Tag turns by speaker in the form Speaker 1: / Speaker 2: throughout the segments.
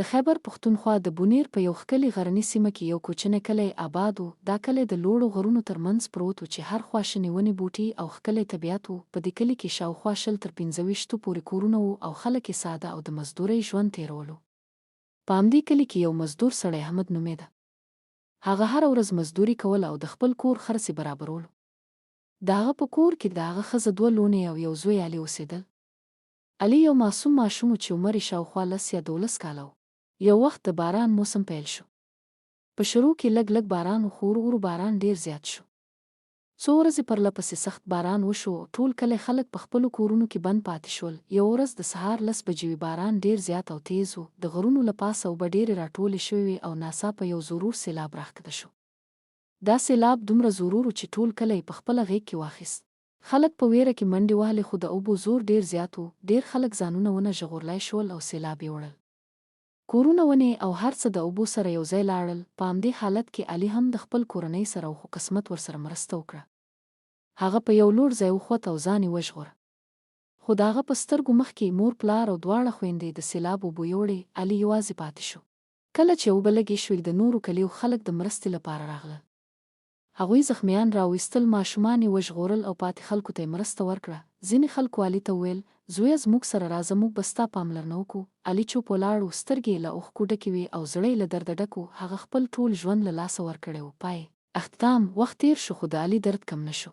Speaker 1: د خیبر پښتونخوا د بونیر په یو ښکلي غرني سیمه کې یو کوچنی کلی آباد و. دا کلی د لوړو غرونو ترمنځ پروت و چې هر خوا شنې ونې بوټي او ښکلی طبیعت و. په دې کلي کې شاوخوا 20 تر 25 پورې کورونه وو او خلک یې ساده او د مزدورۍ ژوند تېرولو. په همدې کلي کې یو مزدور سړی احمد نومېده. هغه هره ورځ مزدوري کوله او د خپل کور خرڅ یې برابرولو. د هغه په کور کې د هغه ښځه 2 لوڼې او یو زوی علي اوسېدل. علي یو معصوم ماشوم و چې عمر یې شاوخوا 10 یا 12 کاله و. یو وخت د باران موسم پیل شو. په شروع کې لږ لږ باران و خو ورو باران ډیر زیات شو. څو ورځې پرله پسې سخت باران وشو. ټول کلی خلک په خپلو کورونو کې بند پاتې شول. یو ورځ د سهار 10 بجې وې. باران ډیر زیات او تیز و. د غرونو له پاسه اوبه ډیرې راټولې شوې وې او ناڅاپه یو زورور سیلاب راښکته شو. دا سیلاب دومره زورور و چې ټول کلی په خپله غیږ کې واخیست. خلک په ویره کې منډې وهلې خو د اوبو زور ډیر زیات و. ډیر خلک ځانونه ونه ژغورلی شول او سیلاب یې وړل. کورونه ونې او هر څه د اوبو سره یو ځای لاړل. په همدې حالت کې علي هم د خپل کورنۍ سره و خو قسمت ورسره مرسته وکړه. هغه په یو لوړ ځای وخوت او ځان یې وژغوره. خو د هغه په سترګو مخکې مور پلار او دواړه خویندې د سیلاب اوبو یوړې. علي یوازې پاتې شو. کله چې اوبه لږې شوې د نورو کلیو خلک د مرستې لپاره راغلل. هغوی زخمیان راویستل، ماشومان یې وژغورل او پاتې خلکو ته یې مرسته ورکړه. ځینې خلکو علي ته وویل: زویه زموږ سره راځه، موږ به ستا پاملرنه وکړو. علي چوپ ولاړ و، سترګې یې له اوښکو ډکې وې او زړه یې له درده ډک و. هغه خپل ټول ژوند له لاسه ورکړی و. پای اختتام. وخت تیر شو خو د علي درد کم نه شو.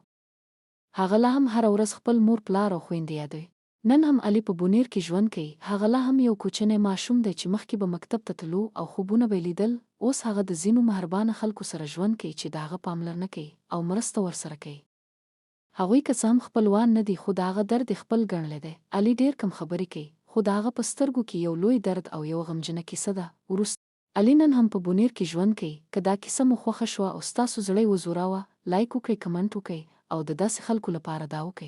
Speaker 1: هغه لا هم هره ورځ خپل مور پلار او خویندې یادوي. نن هم علي په بونیر کې ژوند کوي. هغه لا هم یو کوچنی ماشوم دی چې مخکې به مکتب ته تلو او خوبونه به یې لیدل. اوس هغه د ځینو مهربانه خلکو سره ژوند کوي چې د هغه پاملرنه کوي او مرسته ورسره کوي. هغوی که څه هم خپلوان نه دي خو د هغه درد یې خپل ګڼلی دی. علي ډېر کم خبرې کوي خو د هغه په سترګو کې یو لوی درد او یو غمجنه کیسه ده. وروسته علي نن هم په بونیر کې ژوند کوي. که دا کیسه مو خوښه شوه او ستاسو زړه یې وزوراوه، لایک وکړئ، کمنټ وکړئ او د داسې خلکو لپاره دا وکړئ.